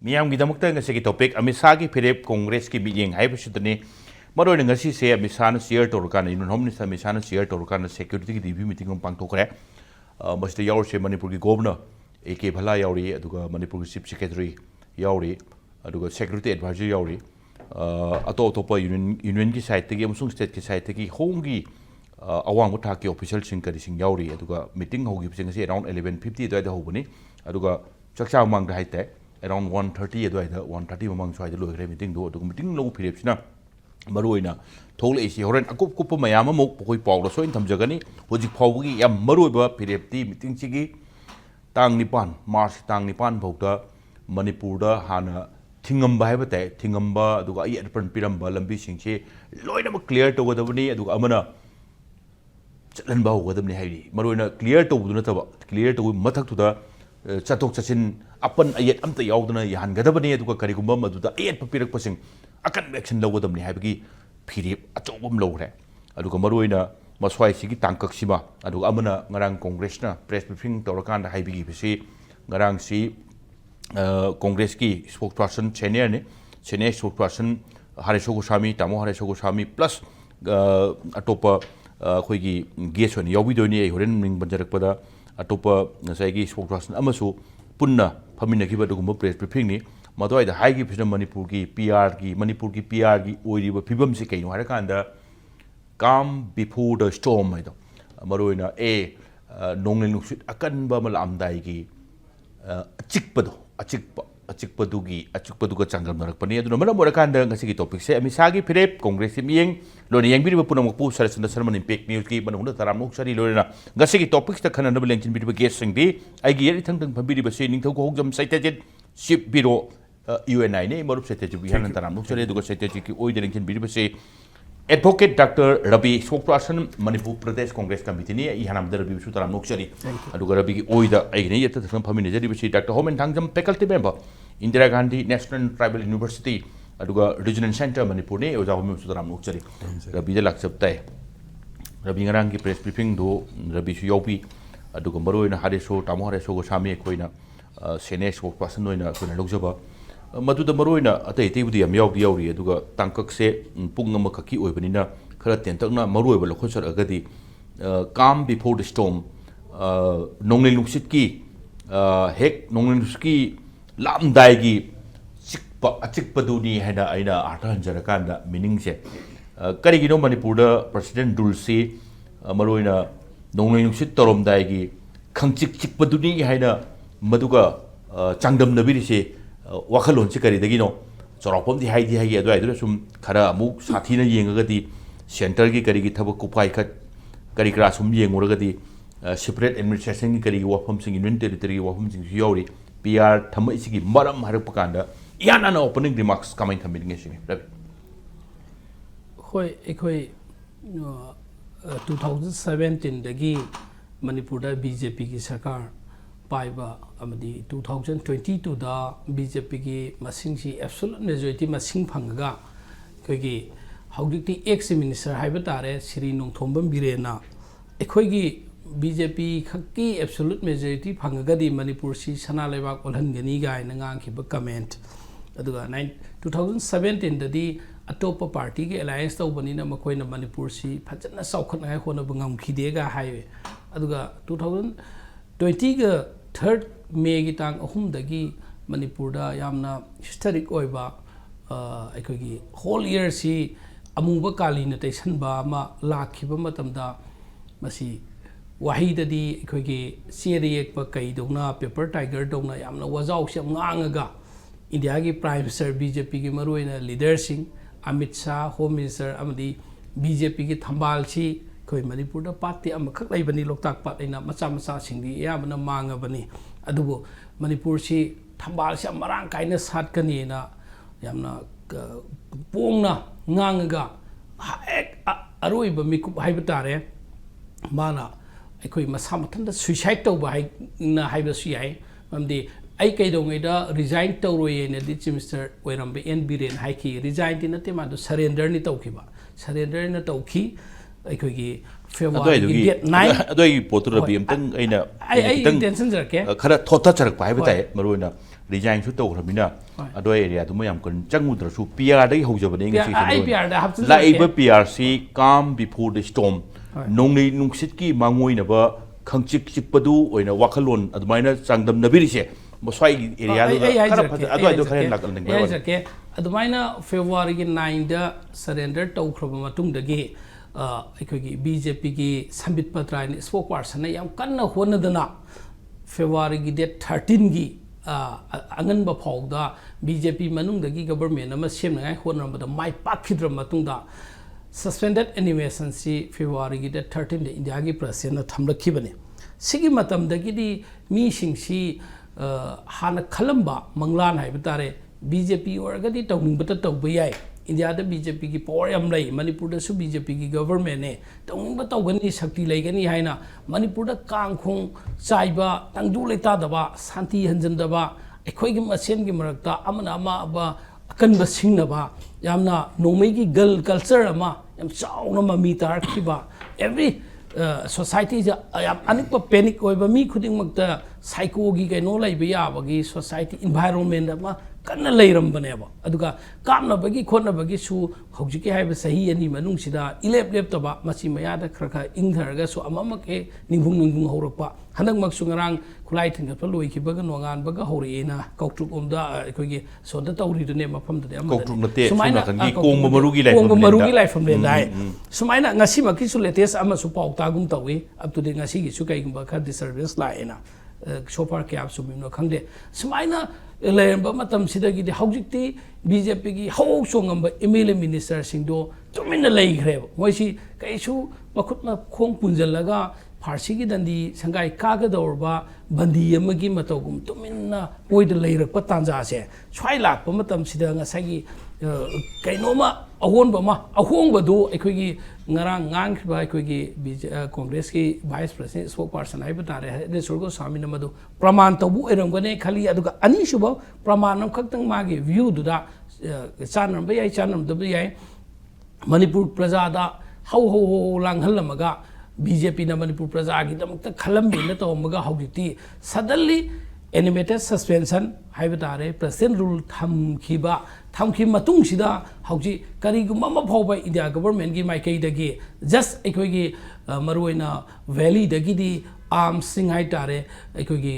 Miam Gidamukta and the topic, Amisagi Phirep Congress ki Mityeng Hypersutani, Maro and Gassi say Misana Sierra Torkan, in Homeness Misana Sierra Torkan security review meeting on Pantokre, Mr. Yauri Manipuri Governor, A.K. Pala Yauri, Aduga Manipur Chief Secretary Yauri, Aduga Secretary Advisory Yauri, Atopa Union ki site, the Yamsung State ki site, the Hongi, Awang Mutaki official Sinkari Sing Yauri, Aduga meeting Hogi around 11:50 to the Hobani, Aduga Chaksha among the high around 1:30 adwaida 1:30 mamang swai lo hre meeting do meeting lo Phirep sina maruina thol ac horen akup kup mayam amuk poi paw so in thamjagani hojik phawgi yam maruiba Phirep ti meeting chigi tang nipan march tang nipan bauta Manipur da hana thingamba haibate thingamba aduga ai adpan piramba lambi singche loina ma clear to godabani aduga amana chatlan ba godabni hairi maruina clear to buduna taba clear to mathak to da chatok chachin apan ayet amta yauduna yan gadabani aduga karigumba maduda ayet papirak pasing akan action lawdamni haibagi Phirep achobum lawre aduga maruina maswai sigi tangkak sima aduga amana ngarang congress na press briefing torakan da haibagi bisi ngarang si congress ki spokesperson senior spokesperson Haresho Goswami Tamo Haresho Goswami plus atopa khoigi guest one yawidoni ai horen ning banjarakpada atopa ngasai spokesperson amasu punna famina ki badugum press briefing ni madoi da haigi pisna Manipur ki PR ki oiriba phibam se kaino harakanda calm before the storm ai do maroina nonglen nuksit akan ba malam dai ki achikpaduga changam narakpani aduna mana morakanda ngasi ki topic se Amisagi Phirep Congress Mityeng loni yangbiri punamukpu K.Sharatchandra Sharma impact news ki manungda taramuk sari lorena ngasi ki topics ta khana nabel lengchin bidiba guest singdi aigi yeri thangthang phambiri ba se Ningthoukhongjam Satyajeet ship biro UNI ne marup Satyajeet bi hanan taramuk sari aduga Satyajeet ki oi lengchin bidiba se Advocate Dr. RABI Spokeperson Manipur Pradesh Congress Committee ni ihanam da RABI su taramuk sari aduga RABI ki oi da aigi ne yetta thang phamine jari bi Dr. Homen Thangjam faculty member Indira Gandhi National Tribal University aduga Regional Center Manipur ne oja home su taram nokchari RABI da laksap tai RABI ngarang ki press briefing do RABI su yopi aduga maroina Haresho Tamo Haresho Goswami koina senior spokesperson noina koina lokjaba maduda maroina atai budi am yauri aduga tangkak se pung ama khaki oibanina khara tentakna maroiba lokhosar agadi calm before the storm nonglen luksit ki hek nonglen luski lam daigi achikpaduni haina aina arthan jarakanda meaning se karigino Manipur da president dulsi maroina nonglen luksit torom daigi khangchik chikpaduni haina maduga changdam nabiri se wakhalon se kari dagino choropom di haidi adu sum khara amuk sathina yengagadi center gi kari gi thabak kupai khat kari kra sum yenguragadi separate administration gi kari gi wafam sing union territory wafam sing yori PR thamai sigi maram harak pakanda yana na opening remarks coming meeting sing hoi ekoi 2017 dagi Manipur da BJP ki sarkar paiba amadi 2022 da BJP ki masing si absolute majority masing phangaga koi gi haudikti ex minister haibatare Sri Nongthombam Birena ekoi gi BJP khaki absolute majority phangagadi Manipur si sana lebak olhangani gai nangang khiba comment aduga 2017 dadi atopa party ge alliance tawbani na makoi na Manipur si phajana saukhat ngai khona bangam khide ga hai aduga 2020 ga 3rd May gi tang ahum dagi Manipur da yamna historic oiba aikoi gi whole year si amuba kali na taisan ba ma lakhiba matamda masi wahidadi ekhoi seriek pa kai dongna paper tiger dongna yamna wajau se ngangaga India gi prime minister BJP gi maruina leader sing Amit Shah home minister amadi BJP gi thambal si khoi Manipur da party am khak laibani loktak pat aina macha singdi yamna manga bani adubo Manipur si thambal si marang kaina sat kani na yamna pongna ngangaga aroi ba mikup haibetare mana ekoi masa mathanda suicide tawba na haibasu yai mamdi ai kaidongai da resign tawroye ne di chief minister oirambe N Biren haiki resign di nate ma do surrender ni tawkiba surrender na tawki ekoi gi February date 9 adoi potura bi amtang aina ai intention jarke khara thotha charak pai batai maroina resign su to khamina ado area du mayam kon changu dra su PR dai hojabane ngi ai PR da hapsu la iba PRC calm before the storm nongni nungsit ki mangoi na ba khangchik chikpadu oina wakhalon adumaina changdam nabiri se moswai area du ado kharen lak ning ba ke adumaina February gi 9 da surrender to khroba matung dagi aikogi BJP gi sambit patra ni spokesperson na yam kanna honadana February gi date 13 gi angan ba phawda BJP manung dagi government ama semngai honrambada mai pakhidra matungda suspended animation si February gi date 13 de India gi president thamlakhibane sigi matam dagi di mi sing si hana khalamba manglan hai batare BJP orgadi tawning bata tawbayai India da BJP ki power yam lai Manipur da su BJP ki government ne tawning ba tawgani shakti laigani haina Manipur da kangkhong chaiba tangdu leita da ba santi hanjan da ba ekhoi gi masen gi marakta amana ama ba akan ba singna ba yamna nomai gi gal culture ama yam chauna ma mi tar khiba every society ja yam anikpa panic oiba mi khuding makta psycho gi kaino lai ba ya ba gi society environment ama kanna leiram baneba aduga kamna bagi khonna bagi su hojiki haiba sahi ani manung sida ilep lep taba masi maya da khra ingtharaga su amama ke ningung horakpa hanak mak su ngarang khulai thinga pa loi ki baga nongan baga horiena kautruk omda aikogi sonda tawri dune mafam de amma kautruk nate sumaina kangi kongba marugi lai from den dai sumaina ngasi maki su latest ama su pau ta gum tawi up to de ngasi gi su kai gumba kha disturbance la ena so far ke ap su mino khangde sumaina leramba matam sidagi de haujikti BJP gi hau songamba MLA minister singdo tumina leikhre moi si kaisu makhutna khong punjalaga farsi gi dandi sangai kaga dorba bandi amagi matogum tumina poida leirakpa tanja se swai lakpa matam sida ngasagi kainoma ahongba do aikogi ngarang ngangkhba aikogi congress ki vice president spokesperson ai batare de surgo samina madu praman tabu erangane khali aduga ani shuba pramanam khaktang magi view duda chanam bai chanam dabai ai Manipur praja da hau langhalamaga BJP na Manipur praja gi damakta khalambi na tawmaga hawjiti suddenly animated suspension haibatare president rule thamki matung sida hauji kariguma ma phawba India government gi maikai dagi just ekogi maroina valley dagi di arms sing hai tare ekogi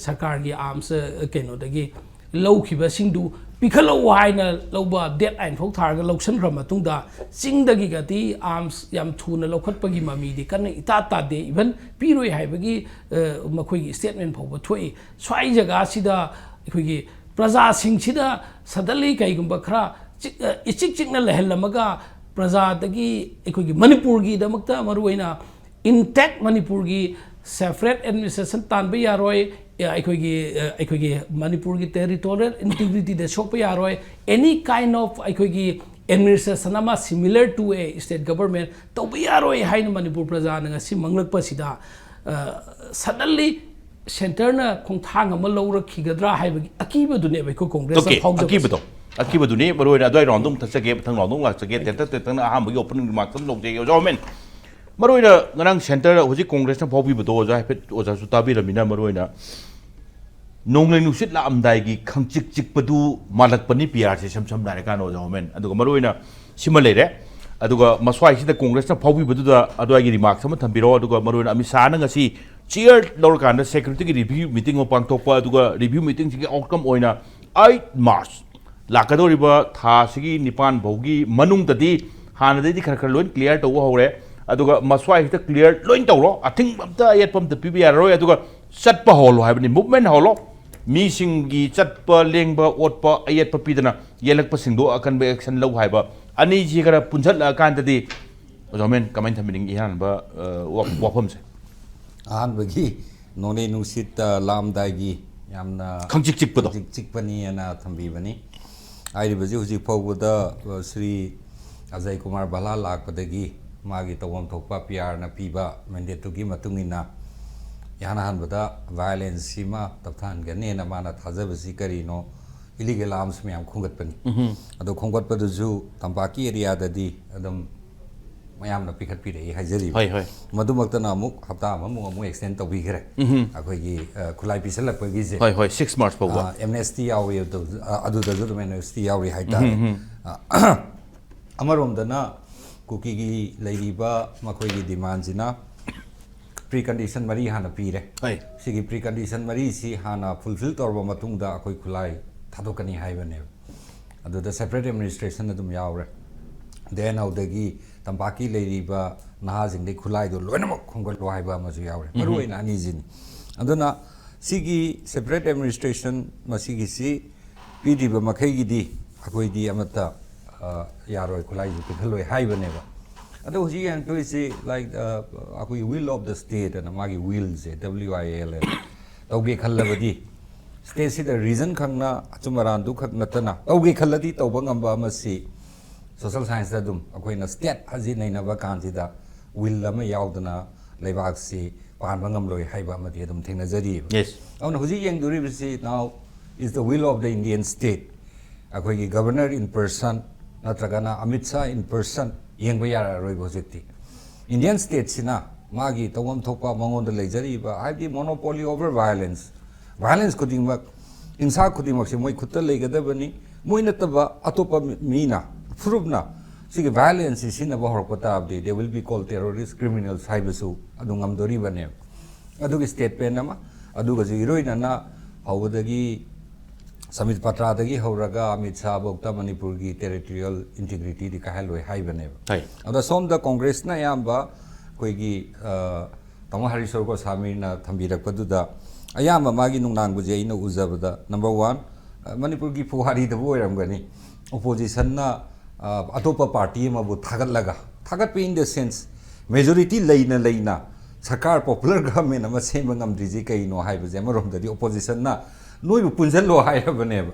sarkar gi arms keno dagi lawkhiba singdu pikhalo haina lawba deadline phok tharga lawsan ram matungda singdagi gati arms yam thuna lawkhatpagi mami di kan ita ta de even piroi haibagi makhoi statement phawba thoi swai jaga sida ekogi praja sing sida sadali kai gumba khra ichik na lehelamaga praja dagi ekogi Manipur gi damakta maruina intact Manipur gi separate administration tan ba yaroi aikogi Manipur gi territorial integrity de shop yaroi any kind of aikogi administration ama similar to a state government to ba yaroi hain Manipur praja na ngasi manglak pasida suddenly center na khongthang ama lawra khigadra haibagi akiba dune ba ko congress akiba dune maroina adoi rondum thachage thang rondum la chage teta na aham bagi opening remark tam logje yo men maroina ngarang center hoji congress na phobi bodo ja hepet oja su tabi ramina maroina nongleng nusit la amdai gi khangchik chikpadu malak pani PRC sam dare kan oja men aduga maroina simalere aduga maswai sida congress na phobi bodo da adoi gi remark sam thambiro aduga maroina Amit Shah na ngasi chair lor kan security gi review meeting o pangtokpa aduga review meeting gi outcome oina 8 March lakadoriba tha sigi nipan bhogi manung tadi hana dei khar loin clear to hore aduga maswai hita clear loin tawro athing amta yet pam the PBR roi aduga chatpa holo habani movement holo mi singi chatpa lengba otpa ayet papidana yelakpa singdo akan be action low haiba ani ji gara punjat la kan tadi ojomen comment thamining ihan ba wafam se an bagi none nusit lamdagi yamna khangchik chikpado chikpani ana thambi bani ai baji huji phawda Sri Ajay Kumar Bala lakpadagi magi tawam thokpa PR na piba mandate gi matungina yana hanbada violence sima tapthan gane na mana thajabasi karino illegal arms me am khungat pani ado khungat padu ju tampaki area dadi adam mayamna pikat pire hajari Hoi, hoi. madumaktana amuk hapta amuk extend tawbigre akoigi khulai pisalakpagi je Hoi, hoi, 6 March pawa. amnesty yawi aduda judu amnesty yawi haita amaromdana kuki gi leiriba makoigi demand jina precondition mari hana pire Hoi. sigi precondition mari si hana fulfill torba matungda akoi khulai thadokani haibane aduda separate administration adum yawre then audagi tambaki leiriba nahajing de khulai do loinamak khongol waiba masu yawre maru ina ani jin aduna sigi separate administration masigi si pidiba makhai gi di akoi di amata yaroi khulai ju pikhaloi haibane ba ado ji yang to is like akoi will of the state and magi will je will tawge khallabadi state si the reason khangna achumaran du khak natana tawge khalladi tawba ngamba masi social science da dum akoi na state haji nei na ba kan ji da will ama yaudana leibak si pan bangam loi haiba ma de dum thengna jari Yes. awna huji yang duri si now is the will of the Indian state akoi gi governor in person natragana Amit Shah in person yengba yara roi bojekti Indian state sina magi tawam thokpa mangon da leijari ba habi monopoly over violence khudingmak insa khudingmak se moi khutta leigadabani moi nataba atopa mina furubna sigi violence sina ba horpata abdi they will be called terrorist criminals haibasu adungam dori bane adugi state pen ama aduga ji heroine na hawdagi Samit Patra dagi hauraga Amit Shah bokta Manipur gi territorial integrity di kahaloi haibane Hai. ada som da congress na yamba koigi tama harisor ko samir na thambirak paduda ayamba magi nungnang bu je ina uzabada number 1 Manipur gi puhari da boiram gani opposition na atopa party ma bu thagat pe in the sense majority leina sarkar popular government ama semba ngamdri ji kai no haiba je marom da di opposition na noi bu punjal lo haibane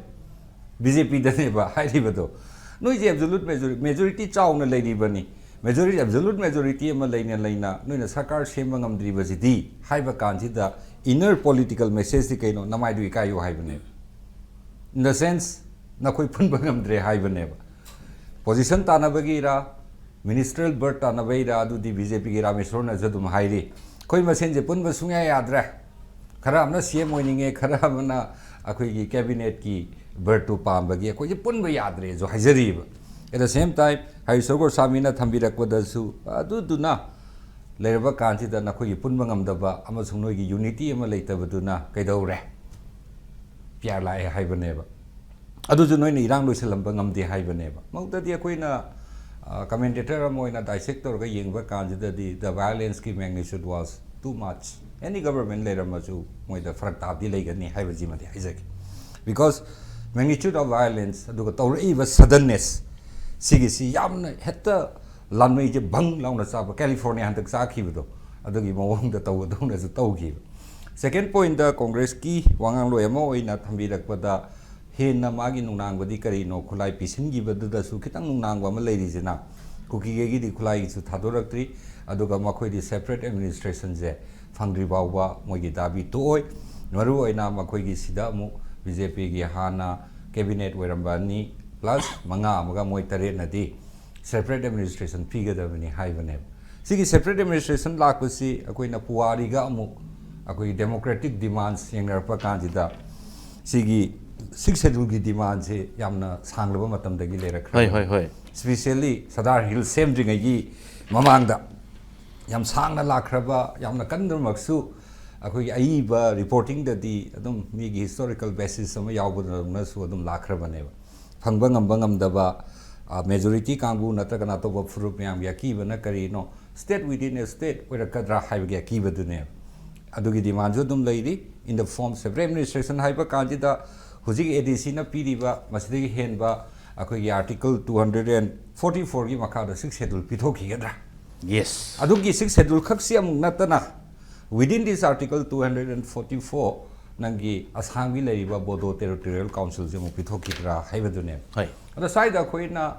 BJP da ne ba haibado noi je absolute majority chauna leini bani majority absolute majority ama leina noi na sarkar semba ngamdri ba ji di haiba kan ji da inner political message di kaino namai du kai yo haibane in the sense na koi punba ngamdre haibane ba position tanabagi ra ministerial bird tanabai ra adu di BJP gi rameshwar na jadum hairi koi masen je punba sungya yadra khara amna CM oininge khara amna akoi gi cabinet ki bird to pambagi koi je punba yadre jo hajari ba at the same time hai sogor samina thambirak padasu adu duna lerba kanti da na koi gi punba ngamdaba ama sungnoi gi unity ama leitabaduna kaidore pyar lai haibane ba adu ju noi ni rang loiselamba ngamde haibane ba mauta di koi na commentator amoina dissector ga yengba kanjida di the violence ki magnitude was too much any government later maju moi the farak tabdi legani haibaji mati haizaki because magnitude of violence adu ga tawri ba suddenness sigi si yamna hetta lanmei je bang launa sa California hantak sa khibudo adu gi mawong da taw do na taw gi second point the congress ki wangang lo emo oina thambirak pada hena magi nungnang badi kari no khulai pisin gi badu da su kitang nungnang ba ma leiri jina kuki gi di khulai su thadoraktri aduga makhoi di separate administration je phangri bawa moi gi dabi to oi maru oina makhoi gi sida mu BJP gi hana cabinet werambani plus manga amaga moi tare na di separate administration piga da bani haibane sigi separate administration lakpasi akoi na puari ga amu akoi democratic demands yengar pa kanjida sigi 6 schedule ki demand se yamna sanglaba matam dagi le rakha Hoi. especially Sadar Hill same ding gi mamangda yam sangna lakraba yamna kandur maksu akoi ai ba reporting da di adum mi gi historical basis sama yawbuna na su adum lakraba ne phangba ngam da ba majority kangbu natakana to ba furup yam ya ki bana kari no state within a state where kadra haiba ya ki badune adugi demand jo dum leiri in the form separate administration haiba kanjida hujik ADC na piriba masidi henba akoi article 244 gi makha da 6 schedule pithoki gadra Yes. adugi 6 schedule khaksi amung natana within this article 244 nangi asangbi leiba bodo territorial council je mu pithoki dra haibadune Hai. ada saida khoina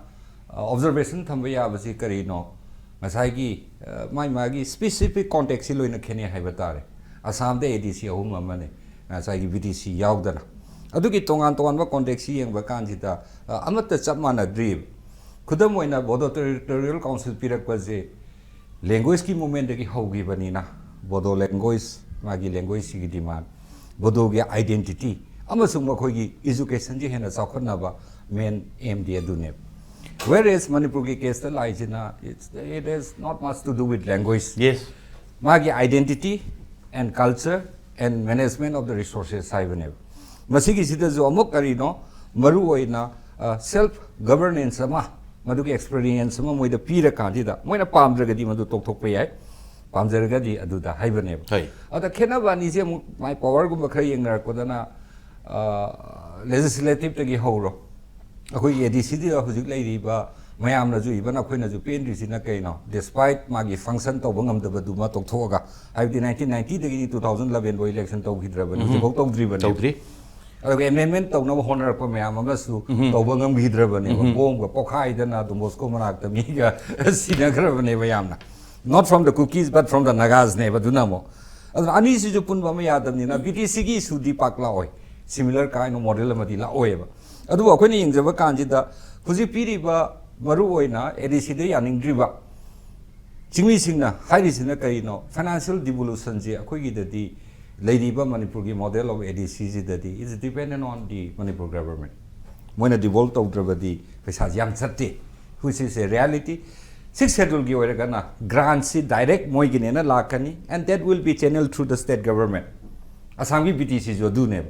observation thamba ya basi kari no masai gi mai magi specific context loina khene haibatare asam de ADC ahum amane masai gi BTC yaudana adugi tongan ba context yengba kanjida amata chapmana dream khudam oina bodo territorial council pirak pa je language ki movement ki hogi bani na bodo language magi language ki demand bodo ge identity amasung makhoi gi education ji hena chakhna ba main aim dia dune whereas Manipur ki case ta lai jina it has not much to do with language yes magi identity and culture and management of the resources saibane masigi sida jo amok kari no maru oina self governance ama madu ki experience ama moida pira kandida moina pamdragadi madu tokthok pe yai pamjaragadi aduda haibane ada khena bani je my power gum khra yengar kodana legislative tagi horo akoi ADC di hujik lai riba mayam na ju ibana khoi na ju pen ri sina kai no despite magi function to bangam da badu ma tokthoga haibdi 1990 dagi 2011 bo election to hidrabani je bok tawdri amendment to na honor pa mayam amasu to bangam hidrabani bom ga pokhai dana do moscow manak ta mi ga sina grabani mayam na not from the cookies but from the nagas ne baduna mo ani si ju pun ba ma yadam ni na BTC gi sudi pakla oi similar kind of model amadi la oi ba adu akoi ni ingjaba kanji da huji piri ba maru oina ADC de yaning driba chingmi singna hairi sina kai no financial devolution je akoi gi dadi lady ba Manipur gi model of ADC ji dadi is dependent on the Manipur government moina devolve to drabadi paisa jam chatte which is a reality 6th schedule gi oira kana grant si direct moi gi na lakani and that will be channeled through the state government asam gi BTC jo du ne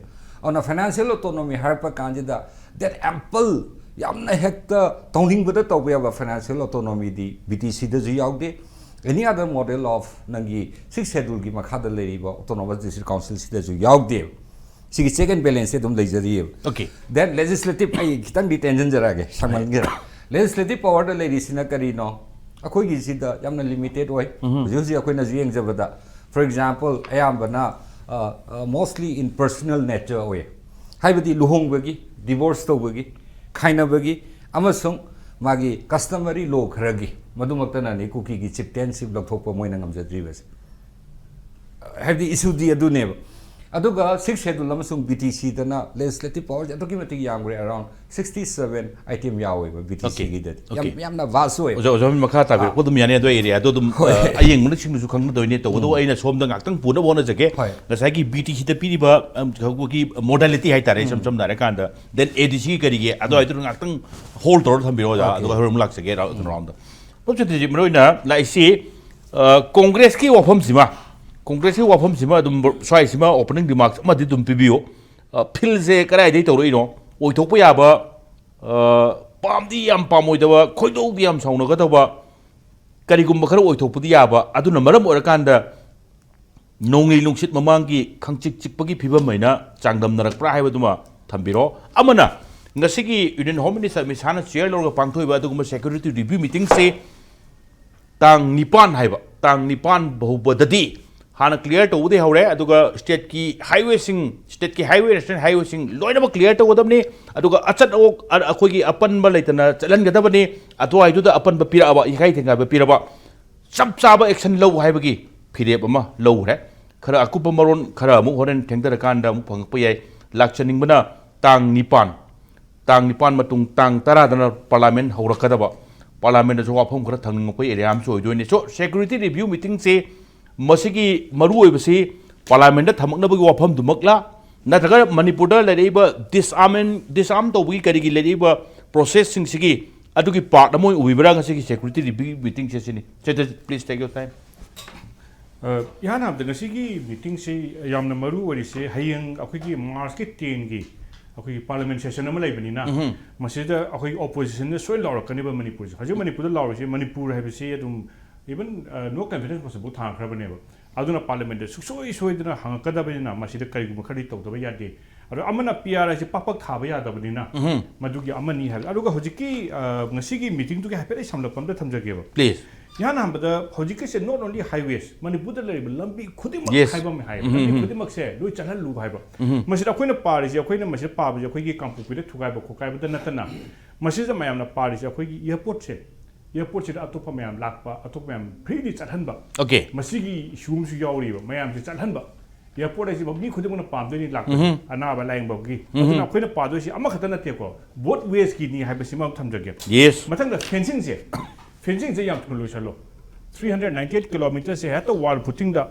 on a financial autonomy harpa kanjida that ample yamna hekta tongling bada tawya ba financial autonomy di BTC da ju yaude any other model of nangi 6th schedule gi makhada leri ba autonomous district council si da ju yaude sigi check and balance dum leijari okay then legislative ai kitang detention jara ge samal ge legislative power da leri sina kari no akoi gi sida yamna limited oi ji akoi na ju jabada for example ayambana mostly in personal nature oi haibadi luhong bagi divorce to bagi khaina bagi amasung magi customary law kharagi madumaktana ni cookie gi chieftainship lathokpa moina ngamjadri bas have the issue di adune aduga 6th schedule amasung BTC dana legislative power atoki mati yamgre around 67 item yawe BTC gi dat yamna vaso jo makha ta be podum yani do area do dum ayeng mun sing su khang do ni to do aina som da ngaktang puna bona jage ngasai gi BTC da piri ba gi modality hai tare sam dare kan da then ADC kari ge ado aitu ngaktang hold tor tham biro ja ado horum lak sage round da pojti ji mroina lai si congress ki wafam sima congress ki wafam sima dum swai sima opening remarks ma di dum pibio phil je karai dei to roi no oi thok pa ya ba pamdi yam pamoi da ba khoido bi yam sauna ga da ba kari gum ba khara oi thok pudi ya ba aduna maram ora kan da nongi lungsit mamangi khangchik chikpagi phibam maina changdam narak pra haiba duma thambiro amana ngasigi union home minister misana chair lorga pangthoi ba duguma security review meeting se tang nipan haiba tang nipan bahubadadi hana clear to ude haure aduga state ki highway national highway sing loina ba clear to odamni aduga achat ok akhoi gi apan ba leitana chalan gadabani atwai du da apan ba pira ba ikai thenga ba pira ba chap cha ba action low haiba gi phirep ama low re khara akupa maron khara mu horen thengdara kanda mu phang pa yai lakchaning bana tang nipan matung tang tara dana parliament haurakada ba parliament jo wafam khara thangning pa area am soi doine so security review meeting se masigi maru oibasi parliament da thamakna bagi wafam dumakla natraga Manipur da leiba disarm to bagi kari gi leiba process sing sigi adugi part amoi ubibra ngasi security review meeting se sini please take your time yana abda ngasi gi meeting se yamna maru ori se hayang akoi gi march ki 10 gi akoi parliament session ama leibani na masida akoi opposition ne soi lawrakani ba Manipur haji Manipur da lawrase Manipur haibasi adum even no confidence possible thang khrabane ba aduna parliament de soi dina hangakada ba na masida kai gu khari to ba yade aro amana PR se papak thaba ya da ba dina madugi amani hal aruga hojiki ngasi gi meeting tu ge hape samla pam da thamjage ba please yana hambada hojiki se not only highways Manipur da lei lambi khudi mak haiba me hai khudi mak se loi chanal lu haiba masida koina pari se koina masida pa ba je koi gi kampu pi da thugai ba khokai ba da natana masida mayam na pari se koi gi airport se da atopa mayam lakpa atopa mayam free ni chathan ba okay masigi shum su yauri ba mayam se chathan ba airport ai ba mi khudi mona pam de ni lakpa ana ba laing ba gi aduna koina pa do si ama khata na te ko both ways ki ni haiba sima thamjage yes mathang da fencing se yam thulu chalo 398 kilometers se hata wall putting da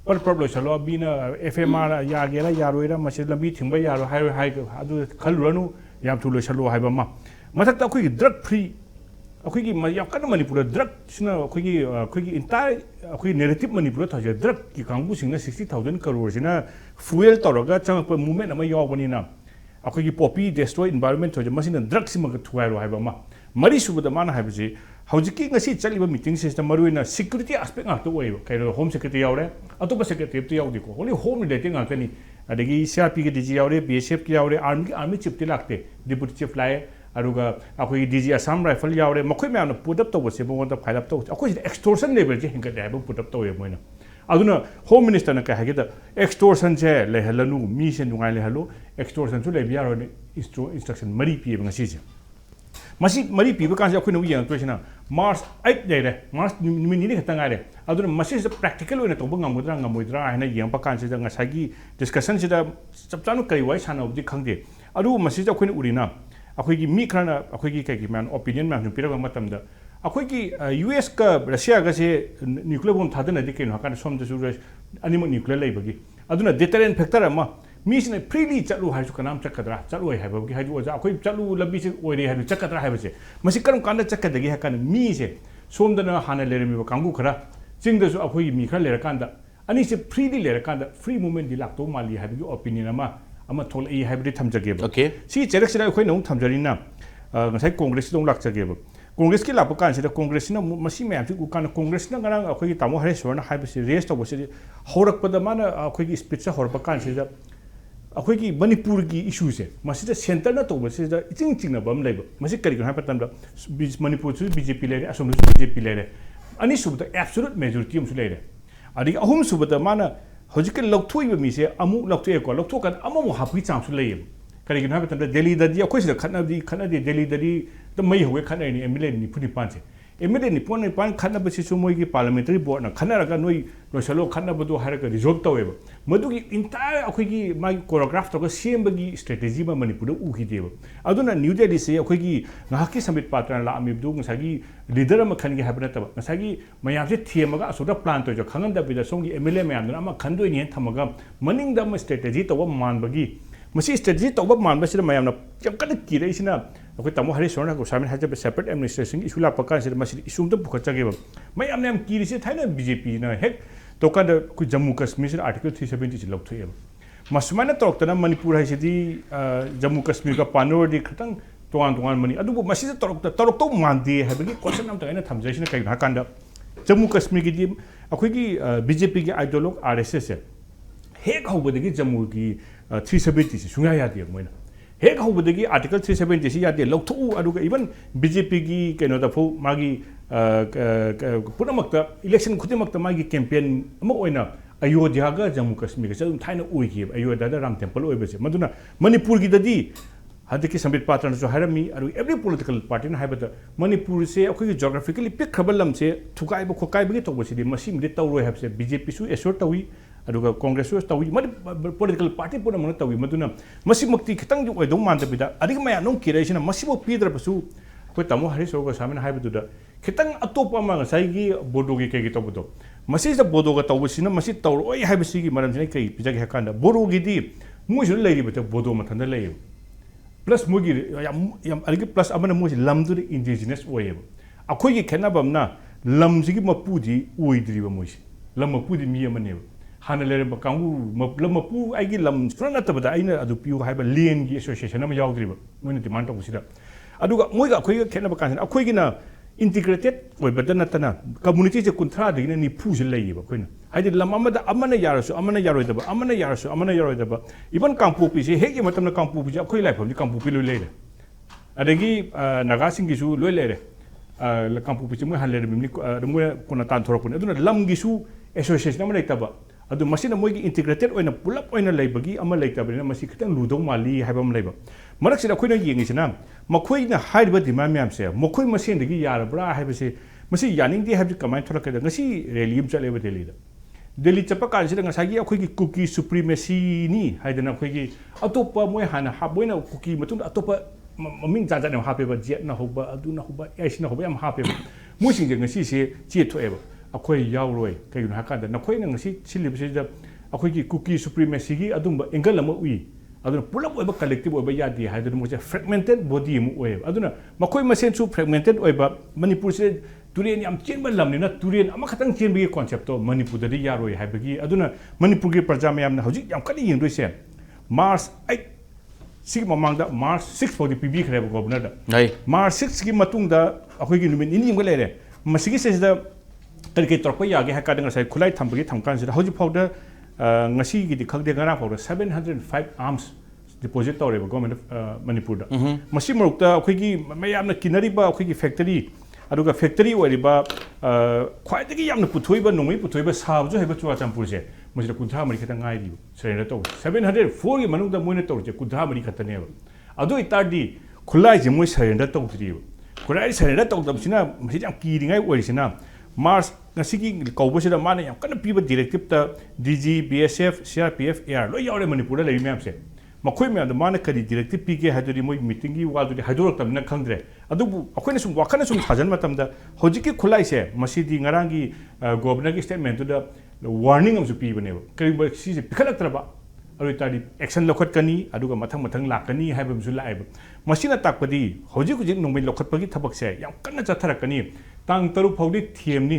par problem salo bina FMR ya gera yaroira masi lambi thingba yaro hai adu khalranu yam thulo salo haiba ma mathak ta khoi drug free akhoi gi yam kan Manipur drug sina khoi gi entire akhoi narrative Manipur tha drug ki kangbu singna 60,000 crore sina fuel toroga chang movement ama yawbani na akhoi gi poppy destroy environment tha masina drug sima ga thuairo haiba ma mari subada mana haibji hojiki ngasi chaliba meeting system maruina security aspect ngak to oiba kairo home secretary yaure atopa secretary to yaudi ko only home related ngak ni adegi CRP ki DG yaure BSF ki yaure army chief ti lakte deputy chief lai aruga akoi DG Assam rifle yaure makoi me put up to se bongon ta file up to akoi extortion level je hinga dai put up to moina aduna home minister na ka hagida extortion je le halanu mi se nungai le halu extortion su le biaro instruction mari pi ngasi je masi mari piba kan akhoi no yang to sina March 8 day re March ni ni khata ngare aduna masi practical oina to bangam mudra ngamoidra haina yang pa kan se nga sagi discussion se da chapchanu kai wai sana obdi khangde adu masi ja akhoi urina akhoi gi mi khana akhoi gi kai gi man opinion man pira ba matam da akhoi gi US ka Russia ga se nuclear bomb thadana di kai no kan som da su animal nuclear lai bagi aduna deterrent factor ama मीसने freely चलू है कनाम चक्कद्रा चलू है कि है अखोई चलू लंबी से ओरे है चक्कद्रा है बसे मसी करम कांदा चक्कदगी है कान मीसे सोमदना हाना लेरमी कांगू खरा चिंगदसु अखोई मी खरा लेर कांदा अनि से फ्रीली लेर कांदा फ्री मूवमेंट दि लाक्तो माली है ओपिनियन अमा थोल ई है थमजगे ओके सी चेरक्सिना अखोई नौ थमजरिना ngasai congress dong lakjage ba congress ki lapu kan sida congress na masi mayam ti kan congress na ngarang akhoi ki tamo hare sorna haiba si rest to basi horak pada mana akhoi ki speech sa horpa kan sida akhoi ki Manipur ki issue se masi da center na to basi da iting na bam laiba masi kari kan hapatam da Manipur chu BJP lere asom chu BJP lere ani subda absolute majority um su lere adi ahum subda mana hojik lokthoi ba mi se amu lokthoi ko lokthoi kan amu hapi cham su lei kari kan hapatam da Delhi da dia akhoi sida khana di Delhi da di the mai howe khana ni MLA ni phuni panche MLA ni pon pan khana ba si su moi ki parliamentary board na khana ra ga noi no salo khana ba do har ka resolve tawe ba madu ki entire akhoi ki mai choreograph to ka same ba gi strategy ba Manipur u ki de ba aduna New Delhi se akhoi ki ngah ki samit patran la ami du ngsa gi leader ma khan gi habna ta ba ngsa gi mayam se thiam ga asoda plan to jo khangan da bi da song gi MLA mayam na ma khandoi ni thamaga maning da ma strategy to ba man ba gi masi strategy to ba man ba sida mayam na kam ka ki re sina akhoi tamo hari sorna ko samin haja separate administration issue la pakan sida masi issue to bukha chage ba mayam ne am ki ri se thaina BJP na hek to ka da ku Jammu Kashmir se article 370 se lokthoi ba masmana torok na Manipur hai sidi Jammu Kashmir ka panor di khatang tongan mani adu masi torok to mande ha ba gi question am ta ina thamjai sina kai na kan da Jammu Kashmir ki di akhoi ki BJP ki ideologue RSS se hek hobadagi Jammu ki 370 se sunga ya de moina hek hobadagi article 370 se ya de lokthou aduga even BJP ki keno da pho magi punamakta election khudimakta magi campaign ama oina Ayodhya ga Jammu Kashmir ga chadum thaina oi ki Ayodhya da Ram temple oi bese maduna Manipur gi dadi hadiki sambit patran so harami aru every political party na haibata Manipur se akhoi geographically pick khabalam se thukai ba khokai ba gi to bese di masim de tawroi habse BJP su assure tawi aduga Congress su tawi mad political party puna mana tawi maduna masimukti khitang ju oi dong man da bida adiga maya nong kirai sina masimo pidra basu ko tamo hari so ga samin haibatu da khitang atopa ma sai gi bodo gi kai gi to bodo masi da bodo ga tawu sina masi tawro oi haibasi gi maram sina kai pijagi hakanda bodo gi di mu ju lei bata bodo ma thanda lei plus mu gi yam algi plus amana mu lam du indigenous oi akhoi gi khena bamna lam ji gi mapudi oi dri ba mu lam mapudi mi amane hana lere ba kangu lam mapu ai gi lam frana ta bada aina adu piu haiba len gi association ama yaudri ba moina demand to sida aduga moi ga khoi ga khena ba kan akhoi gi na integrated oi bada na tana community je kunthra de ni phu je lei ba khoina haidi lam amada amana yarasu amana yaroi da ba amana yarasu amana yaroi da ba even kampu pi je hegi matam na kampu pi akhoi lai pham ni kampu pi loi lei adagi naga sing gi su loi lei la kampu pi moi han lei mi mo kona tan thorok ne aduna lam gi su association ama lei ta ba adu masina moigi integrated oina pulap oina leibagi ama leitabina masi khitang ludong mali haibam leiba marak sida khoina yengi sina makhoi na haiba dima myam se makhoi masin degi yarabra haibase masi yaning di habi kamai thola ka ngasi relium chaleba Delhi chapa kan sida ngasagi akhoi ki cookie supremacy ni haidana akhoi ki atopa moi hana haboina cookie matung atopa maming jaja ne hape ba jet na hoba adu na hoba ais na hoba am hape mo sing ngasi se chi thoeba ꯑꯩꯈꯣꯏ ꯌꯥꯎꯔꯣꯏ ꯀꯩꯒꯤꯅꯣ ꯍꯥꯏꯀꯥꯟꯗ ꯅꯈꯣꯏꯅ ꯉꯁꯤ ꯁꯤꯜꯂꯤꯕꯁꯤꯗ ꯑꯩꯈꯣꯏꯒꯤ cookie ꯁꯨꯄ꯭ꯔꯤꯃꯦꯁꯤꯒꯤ ꯑꯗꯨꯝꯕ angle ꯑꯃ ꯎꯏ ꯑꯗꯨꯅ ꯄꯨꯂꯞ ꯑꯣꯏꯕ ꯀꯂꯦꯛꯇꯤꯕ ꯑꯣꯏꯕ ꯌꯥꯗꯦ ꯍꯥꯏꯗꯨꯅ ꯃꯣꯏꯁꯦ ꯐ꯭ꯔꯦꯒꯃꯦꯟꯇꯦꯗ ꯕꯣꯗꯤ ꯑꯃ ꯑꯣꯏꯌꯦꯕ ꯑꯗꯨꯅ ꯃꯈꯣꯏ ꯃꯁꯦꯟꯁꯨ ꯐ꯭ꯔꯦꯒꯃꯦꯟꯇꯦꯗ ꯑꯣꯏꯕ ꯃꯅꯤꯄꯨꯔꯁꯦ ꯇꯨꯔꯦꯟ ꯌꯥꯝ ꯆꯦꯟꯕ ꯂꯝꯅꯤꯅ ꯇꯨꯔꯦꯟ ꯑꯃꯈꯛꯇꯪ ꯆꯦꯟꯕꯒꯤ ꯀꯣꯟꯁꯦꯞꯇꯣ ꯃꯅꯤꯄꯨꯔꯗꯗꯤ ꯌꯥꯔꯣꯏ ꯍꯥꯏꯕꯒꯤ ꯑꯗꯨꯅ ꯃꯅꯤꯄꯨꯔꯒꯤ ꯄ꯭ꯔꯖꯥ ꯃꯌꯥꯝꯅ ꯍꯧꯖꯤꯛ ꯌꯥꯝ ꯀꯟꯅ ꯌꯦꯡꯗꯣꯏꯁꯦ ꯃꯥꯔꯆ 8 ꯁꯤꯒꯤ ꯃꯃꯥꯡꯗ ꯃꯥꯔꯆ 6 ꯐꯥꯎꯗꯤ ꯄꯤꯕꯤꯈ꯭ꯔꯦꯕ ꯒꯣꯕꯔꯅꯔꯗ ꯃꯥꯔꯆ 6ꯒꯤ ꯃꯇꯨꯡꯗ ꯑꯩꯈꯣꯏꯒꯤ ꯅꯨꯃꯤꯠ ꯅꯤꯅꯤ ꯑꯃꯒ ꯂꯩꯔꯦ ꯃꯁꯤꯒꯤ ꯁꯤꯗ ꯀꯔꯤ ꯀꯔꯤ ꯇꯧꯔꯛꯄ ꯌꯥꯒꯦ ꯍꯥꯏ ꯀꯥꯟꯗ ꯉꯁꯥꯏ ꯈꯨꯠꯂꯥꯏ ꯊꯝꯕꯒꯤ ꯊꯝꯀꯥꯟꯁꯤꯗ ꯍꯧꯖꯤꯛ ꯐꯥꯎꯗ ꯉꯁꯤꯒꯤꯗꯤ ꯈꯪꯗꯦ ꯉꯔꯥꯡ ꯐꯥꯎꯗ 705 ꯑꯥꯔꯝꯁ ꯗꯤꯄꯣꯖꯤꯠ ꯇꯧꯔꯦꯕ ꯒꯣꯔꯃꯦꯟ ꯃꯅꯤꯄꯨꯔꯗ ꯃꯁꯤ ꯃꯔꯛꯇ ꯑꯩꯈꯣꯏꯒꯤ ꯃꯌꯥꯝꯅ ꯀꯤꯅꯔꯤꯕ ꯑꯩꯈꯣꯏꯒꯤ ꯐꯦꯛꯇꯔꯤ ꯑꯗꯨꯒ ꯐꯦꯛꯇꯔꯤ ꯑꯣꯏꯔꯤꯕ ꯈ꯭ꯋꯥꯏꯗꯒꯤ ꯌꯥꯝꯅ ꯄꯨꯊꯣꯛꯏꯕ ꯅꯣꯡꯃꯩ ꯄꯨꯊꯣꯛꯏꯕ ꯁꯥꯕꯁꯨ ꯍꯩꯕ ꯆꯨꯔꯥꯆꯥꯟꯄꯨꯔꯁꯦ ꯃꯁꯤꯗ 130 ꯈꯛꯇ ꯉꯥꯏꯔꯤꯕ ꯁꯔꯦꯟꯗꯔ ꯇꯧꯕ 704ꯒꯤ ꯃꯅꯨꯡꯗ ꯃꯣꯏꯅ ꯇꯧꯔꯤꯁꯦ 130 ꯈꯛꯇꯅꯦꯕ ꯑꯗꯨ ꯑꯣꯏꯇꯥꯔꯗꯤ ꯈꯨꯠꯂꯥꯏꯁꯦ ꯃꯣꯏ ꯁꯔꯦꯟꯗꯔ ꯇꯧꯗ꯭ꯔꯤꯕ ꯈꯨꯠꯂꯥꯏ ꯁꯔꯦꯟꯗꯔ ꯇꯧꯗꯕꯁꯤꯅ ꯃꯁꯤ ꯌꯥꯝ ꯀꯤꯔꯤꯉꯥꯏ ꯑꯣꯏꯔꯤꯁꯤ나 ꯃꯥꯔꯆ ꯉꯁꯤꯒꯤ ꯀꯧꯕꯁꯤꯗ ꯃꯥꯅ ꯌꯥꯝ ꯀꯟꯅ ꯄꯤꯕ ꯗꯤꯔꯦꯛꯇꯤꯞꯇ DG BSF CRPF AR ꯂꯣꯏ ꯌꯥꯎꯔꯦ ꯃꯅꯤꯄꯨꯔꯗ ꯂꯩꯔꯤ ꯃꯌꯥꯝꯁꯦ ꯃꯈꯣꯏ ꯃꯌꯥꯝꯗ ꯃꯥꯅ ꯀꯔꯤ ꯗꯤꯔꯦꯛꯇꯤꯞ ꯄꯤꯒꯦ ꯍꯥꯏꯗꯨꯗꯤ ꯃꯣꯏ ꯃꯤꯇꯤꯡꯒꯤ ꯋꯥꯗꯨꯗꯤ ꯍꯥꯏꯗꯣꯔꯛꯇꯕꯅꯤꯅ ꯈꯪꯗ꯭ꯔꯦ ꯑꯗꯨꯕꯨ ꯑꯩꯈꯣꯏꯅ ꯁꯨꯝ ꯋꯥꯈꯜꯅ ꯁꯨꯝ ꯁꯥꯖꯟ ꯃꯇꯝꯗ ꯍꯧꯖꯤꯛꯀꯤ ꯈꯨꯠꯂꯥꯏꯁꯦ ꯃꯁꯤꯗꯤ ꯉꯔꯥꯡꯒꯤ ꯒꯣꯕꯔꯅꯔꯒꯤ ꯁ꯭ꯇꯦꯠꯃꯦꯟꯇꯨꯗ ꯋꯥꯔꯅꯤꯡ ꯑꯃꯁꯨ ꯄꯤꯕꯅꯦꯕ ꯀꯔꯤꯒꯨꯝꯕ ꯁꯤꯁꯦ ꯄꯤꯈꯠꯂꯛꯇ꯭ꯔꯕ ꯑꯗꯨ ꯑꯣꯏꯇꯥꯔꯗꯤ ꯑꯦꯛꯁꯟ ꯂꯧꯈꯠꯀꯅꯤ ꯑꯗꯨꯒ ꯃꯊꯪ ꯂꯥꯛꯀꯅꯤ ꯍꯥꯏꯕ ꯑꯃꯁꯨ ꯂꯥꯛꯑꯦꯕ ꯃꯁꯤꯅ ꯇꯥꯛꯄꯗꯤ ꯍꯧꯖꯤꯛ ꯅꯣꯡꯃꯩ ꯂꯧꯈꯠꯄꯒꯤ ꯊꯕꯛꯁꯦ ꯌꯥꯝ ꯀꯟꯅ ꯆꯠꯊꯔꯛꯀꯅꯤ ꯇꯥꯡ 3 ꯐꯥꯎꯗꯤ ꯊꯦꯝꯅꯤ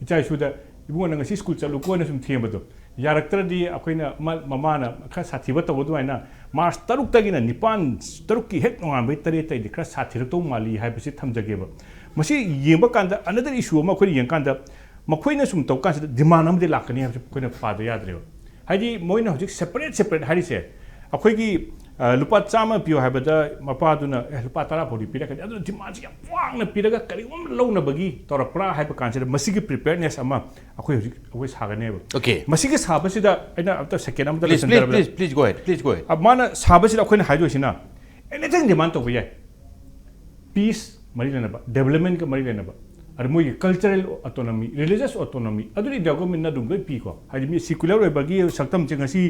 ꯏꯆꯥ ꯏꯁꯨꯗ ꯏꯕꯨꯡꯉꯣꯅ ꯉꯁꯤ ꯁ꯭ꯀꯨꯜ ꯆꯠꯂꯨꯀꯣꯅ ꯁꯨꯝ ꯊꯦꯝꯕꯗꯣ ꯌꯥꯔꯛꯇ꯭ꯔꯗꯤ ꯑꯩꯈꯣꯏꯅ ꯃꯃꯥꯅ ꯈꯔ ꯁꯥꯊꯤꯕ ꯇꯧꯕ ꯑꯗꯨꯃꯥꯏꯅ ꯃꯥꯔꯆ 3ꯇꯒꯤꯅ 9 ꯍꯦꯛ ꯅꯣꯡꯉꯥꯟꯕꯩ 8ꯇꯩꯗꯤ ꯈꯔ ꯁꯥꯊꯤꯔꯛꯇꯧ ꯃꯥꯜꯂꯤ ꯍꯥꯏꯕꯁꯤ ꯊꯝꯖꯒꯦꯕ ꯃꯁꯤ ꯌꯦꯡꯕ ꯀꯥꯟꯗ ꯑꯅꯗꯔ ꯏꯁꯨ ꯑꯃ ꯑꯩꯈꯣꯏꯅ ꯌꯦꯡꯀꯥꯟꯗ ꯃꯈꯣꯏꯅ ꯁꯨꯝ ꯇꯧ ꯀꯥꯟꯁꯤꯗ ꯗꯤꯃꯥꯟ ꯑꯃꯗꯤ ꯂꯥꯛꯀꯅꯤ ꯍꯥꯏꯕꯁꯤ ꯑꯩꯈꯣꯏꯅ ꯄꯥꯗ ꯌꯥꯗ꯭ꯔꯦꯕ ꯍꯥꯏꯗꯤ ꯃꯣꯏꯅ ꯍꯧꯖꯤꯛ ꯁꯦꯄꯔꯦꯠ ꯍꯥꯏꯔꯤꯁꯦ ꯑꯩꯈꯣꯏꯒꯤ ꯂꯨꯄꯥ 100 ꯄꯤꯌꯣ ꯍꯥꯏꯕꯗ ꯃꯄꯥꯗꯨꯅ ꯂꯨꯄꯥ 10 ꯐꯥꯎꯗꯤ ꯄꯤꯔꯛꯀꯅꯤ ꯑꯗꯨꯅ ꯗꯤꯃꯥꯟꯁꯤ ꯌꯥꯝ ꯋꯥꯡꯅ ꯄꯤꯔꯒ ꯀꯔꯤꯒꯨꯝꯕ ꯂꯧꯅꯕꯒꯤ ꯇꯧꯔꯛꯄ꯭ꯔꯥ ꯍꯥꯏꯕ ꯀꯥꯟꯁꯤꯗ ꯃꯁꯤꯒꯤ ꯄ꯭ꯔꯤꯄꯦꯌꯔꯅꯦꯁ ꯑꯃ ꯑꯩꯈꯣꯏ ꯁꯥꯒꯅꯦꯕ ꯃꯁꯤꯒꯤ ꯁꯥꯕꯁꯤꯗ ꯑꯩꯅ ꯑꯝꯇ ꯁꯦꯀꯦꯟ ꯑꯃꯗ ꯂꯣꯏꯁꯤꯟꯖꯔꯕꯗ please go ahead ꯃꯥꯅ ꯁꯥꯕꯁꯤꯗ ꯑꯩꯈꯣꯏꯅ ꯍꯥꯏꯗꯣꯏꯁꯤꯅ ꯑꯦꯅꯤꯊꯤꯡ ꯗꯤꯃꯥꯟ ꯇꯧꯕ ꯌꯥꯏ ꯄꯤꯁ ꯃꯔꯤ ꯂꯩꯅꯕ ꯗꯦꯕꯂꯞꯃꯦꯟꯠꯒ ꯃꯔꯤ ꯂꯩꯅꯕ ꯑꯗꯨ ꯃꯣꯏꯒꯤ ꯀꯜꯆꯔꯦꯜ ꯑꯣꯇꯣꯅꯣꯃꯤ ꯔꯤꯂꯤꯖꯤꯌꯁ ꯑꯣꯇꯣꯅꯣꯃꯤ ꯑꯗꯨꯗꯤ ꯒꯣꯕꯔꯟꯃꯦꯟꯠꯅ ꯑꯗꯨꯝ ꯂꯣꯏ ꯄꯤꯀꯣ ꯍꯥꯏꯗꯤ ꯃꯤ ꯁꯤꯀꯨꯂꯔ ꯑꯣꯏꯕꯒꯤ ꯁꯛꯇꯝꯁꯦ ꯉꯁꯤ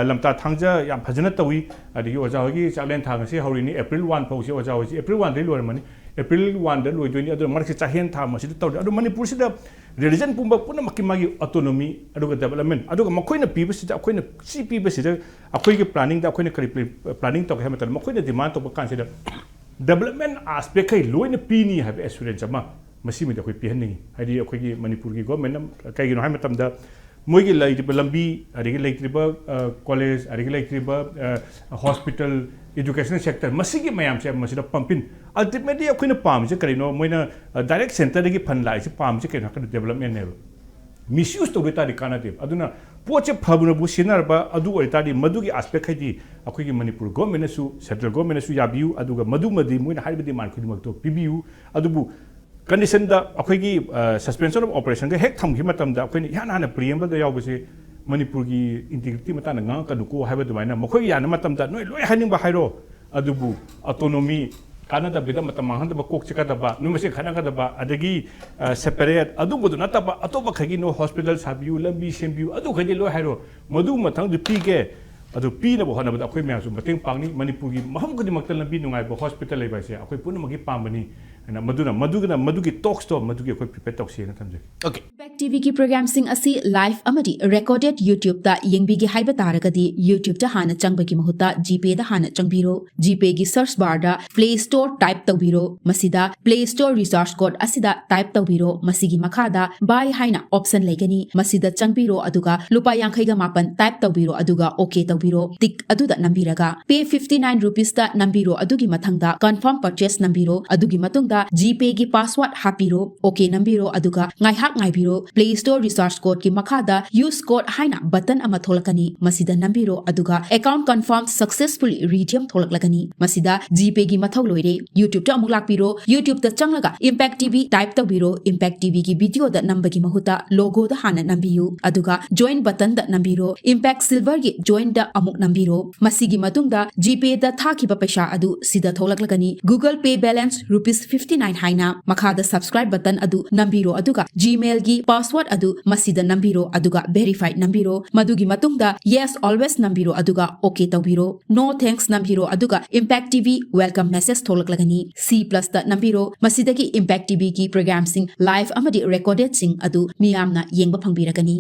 ꯂꯝꯇꯥ ꯊꯥꯡꯖ ꯌꯥꯝ ꯐꯖꯅ ꯇꯧꯏ ꯑꯗꯒꯤ ꯑꯣꯖꯥ ꯍꯣꯏꯒꯤ ꯆꯥꯛꯂꯦꯟ ꯊꯥ ꯉꯁꯤ ꯍꯧꯔꯤꯅꯤ ꯑꯦꯄ꯭ꯔꯤꯜ 1 ꯐꯥꯎꯁꯤ ꯑꯣꯖꯥ ꯍꯣꯏꯁꯤ ꯑꯦꯄ꯭ꯔꯤल 1ꯗꯒꯤ ꯂꯣꯏꯔꯝꯃꯅꯤ ꯑꯦꯄ꯭ꯔꯤल 1ꯗ ꯂꯣꯏꯗꯣꯏꯅꯤ ꯑꯗꯨꯅ ꯃꯔꯛꯁꯦ ꯆꯥꯛꯍꯦꯟ ꯊꯥ ꯃꯁꯤꯗ ꯇꯧꯔꯤ ꯑꯗꯨ ꯃꯅꯤꯄꯨꯔꯁꯤꯗ ꯔꯤꯂꯤꯖꯟ ꯄꯨꯝꯕ ꯄꯨꯝꯅꯃꯛꯀꯤ ꯃꯥꯒꯤ ꯑꯣꯇꯣꯅꯣꯃꯤ ꯑꯗꯨꯒ ꯗꯦꯕꯂꯞꯃꯦꯟꯠ ꯑꯗꯨꯒ ꯃꯈꯣꯏꯅ ꯄꯤꯕꯁꯤꯗ ꯑꯩꯈꯣꯏꯅ ꯁꯤ ꯄꯤꯕꯁꯤꯗ ꯑꯩꯈꯣꯏꯒꯤ ꯄ꯭ꯂꯥꯅꯤꯡꯗ ꯑꯩꯈꯣꯏꯅ ꯀꯔꯤ ꯄ꯭ꯂꯥꯅꯤꯡ ꯇꯧꯒꯦ ꯍꯥꯏꯕ ꯃꯇꯝꯗ ꯃꯈꯣꯏꯅ ꯗꯤꯃꯥꯟ ꯇꯧꯕ ꯀꯥꯟꯁꯤꯗ ꯗꯦꯕꯂꯞꯃꯦꯟꯠ ꯑꯥꯁꯄꯦꯛꯈꯩ ꯂꯣꯏꯅ ꯄꯤꯅꯤ ꯍꯥꯏꯕ ꯑꯦꯁꯨꯔꯦꯟꯁ ꯑꯃ ꯃꯁꯤꯃꯗꯤ ꯑꯩꯈꯣꯏ ꯄꯤꯍꯟꯅꯤꯡꯉꯤ ꯍꯥꯏꯗꯤ ꯑꯩꯈꯣꯏꯒꯤ ꯃꯅꯤꯄꯨꯔꯒꯤ ꯒꯣꯔꯃꯦꯟꯠꯅ ꯀꯩꯒꯤꯅꯣ ꯍꯥꯏꯕ ꯃꯇꯝꯗ ꯃꯣꯏꯒꯤ ꯂꯩꯔꯤꯕ ꯂꯝꯕꯤ ꯑꯗꯒꯤ ꯂꯩꯇ꯭ꯔꯤꯕ ꯀꯣꯂꯦꯖ ꯑꯗꯒꯤ ꯂꯩꯇ꯭ꯔꯤꯕ hospital educational sector masigi mayam se masida pumpin ultimately akoina pamse karino moina direct center gi fund lai se pamse kaino ka development ne misuse to beta dikana de aduna poche phabuna bu sinar ba adu oitadi madugi aspect khadi akoigi manipur government su central government su yabiu aduga madu madi moina haribadi man khudi to pibiu adubu condition da akoigi suspension of operation ga hek thamgi matam da akoini yana hana preamble da yawbse manipur gi integrity matana nga kaduko haiba dumaina mokhoi yana matam da noi loi haning ba hairo adubu autonomy kana da bida matam han da kok chika da ba numase khana ga da ba adagi separate adu bodu na ta ba atoba khagi no hospital sabiu lambi sembiu adu khadi loi hairo madu mathang du pige adu pi na bo hana ba akhoi mya su mateng pangni manipur gi maham khadi maktal lambi nungai ba hospital lai ba se akhoi puna magi pambani na madugi talks to madugi akhoi prepare talk se na thamje okay Back TV ki program sing asi live amadi recorded YouTube ta yengbigi haiba taragadi YouTube ta hana changbagi mahuta GPay da hana changbiro GPay gi search bar da Play Store type tawbiro masida Play Store resource code asida type tawbiro masigi makhada buy haina option legani masida changbiro aduga lupa yankhai ga mapan type tawbiro aduga okay tawbiro tik aduda nambiraga pay 59 rupees ta nambiro adugi mathangda confirm purchase nambiro adugi matungda GPay gi password hapiro okay nambiro aduga ngai hak ngai biro Play Store resource code ki makhada use code haina button ama tholakani masida nambiro aduga account confirmed successfully redeem tholaklagani masida GPay gi mathau loire YouTube ta amuk lakpiro YouTube ta changlaga Impact TV type tawbiro Impact TV gi video da nambagi mahuta logo da hana nambiyu aduga join button da nambiro Impact Silver gi join da amuk nambiro masigi matungda GPay da thakiba paisa adu sida tholaklagani Google Pay balance rupees 59 haina makhada subscribe button adu nambiro aduga Gmail gi password adu masida nambiro aduga verify nambiro madugi matungda yes always nambiro aduga okay tawbiro no thanks nambiro aduga Impact TV welcome message tholaklagani C+ da nambiro masidagi Impact TV ki program sing live amadi recorded sing adu miyamna yengba phangbiragani